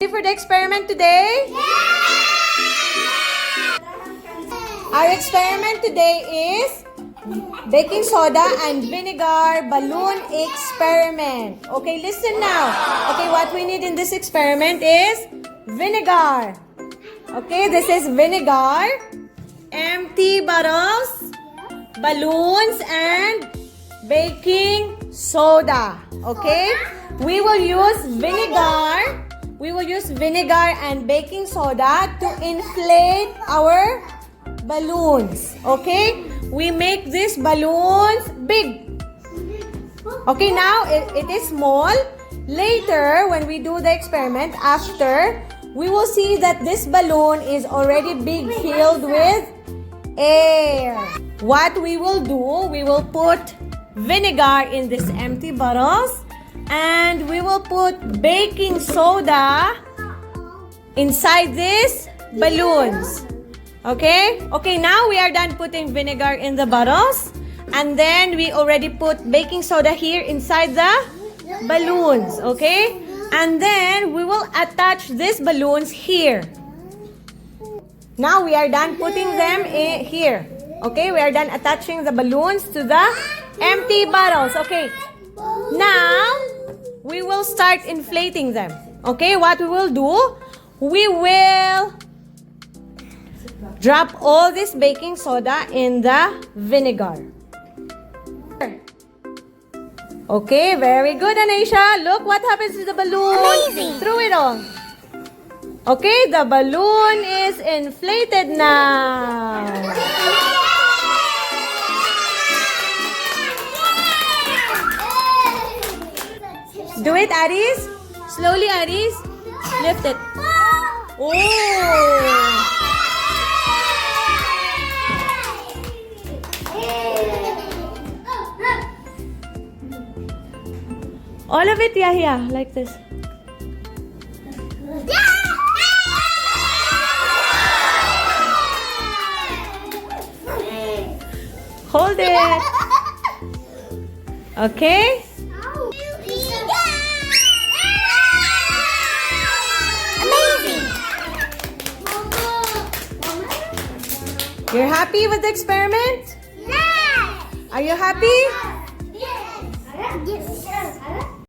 Ready for the experiment today? Our experiment today is baking soda and vinegar balloon experiment. Okay, listen now. Okay, what we need in this experiment is vinegar. Okay, this is vinegar, empty bottles, balloons, and baking soda. Okay, we will use vinegar. We will use vinegar and baking soda to inflate our balloons. Okay? We make these balloons big. Okay, now it is small. Later, when we do the experiment, after, we will see that this balloon is already big, filled with air. What we will do, we will put vinegar in these empty bottles. And we will put baking soda inside these balloons. Okay? Okay, now we are done putting vinegar in the bottles. And then we already put baking soda here inside the balloons. Okay? And then we will attach these balloons here. Now we are done putting them here. Okay? We are done attaching the balloons to the empty bottles. Okay? Now, we will start inflating them. Okay, what we will do, we will drop all this baking soda in the vinegar. Okay, very good, Anisha. Look what happens to the balloon. Amazing. Through it all. Okay, the balloon is inflated now. Do it, Aris. Slowly, Aris. Lift it. Oh! All of it, yeah, like this. Hold it. Okay. You're happy with the experiment? Yes! Are you happy? Yes! Yes!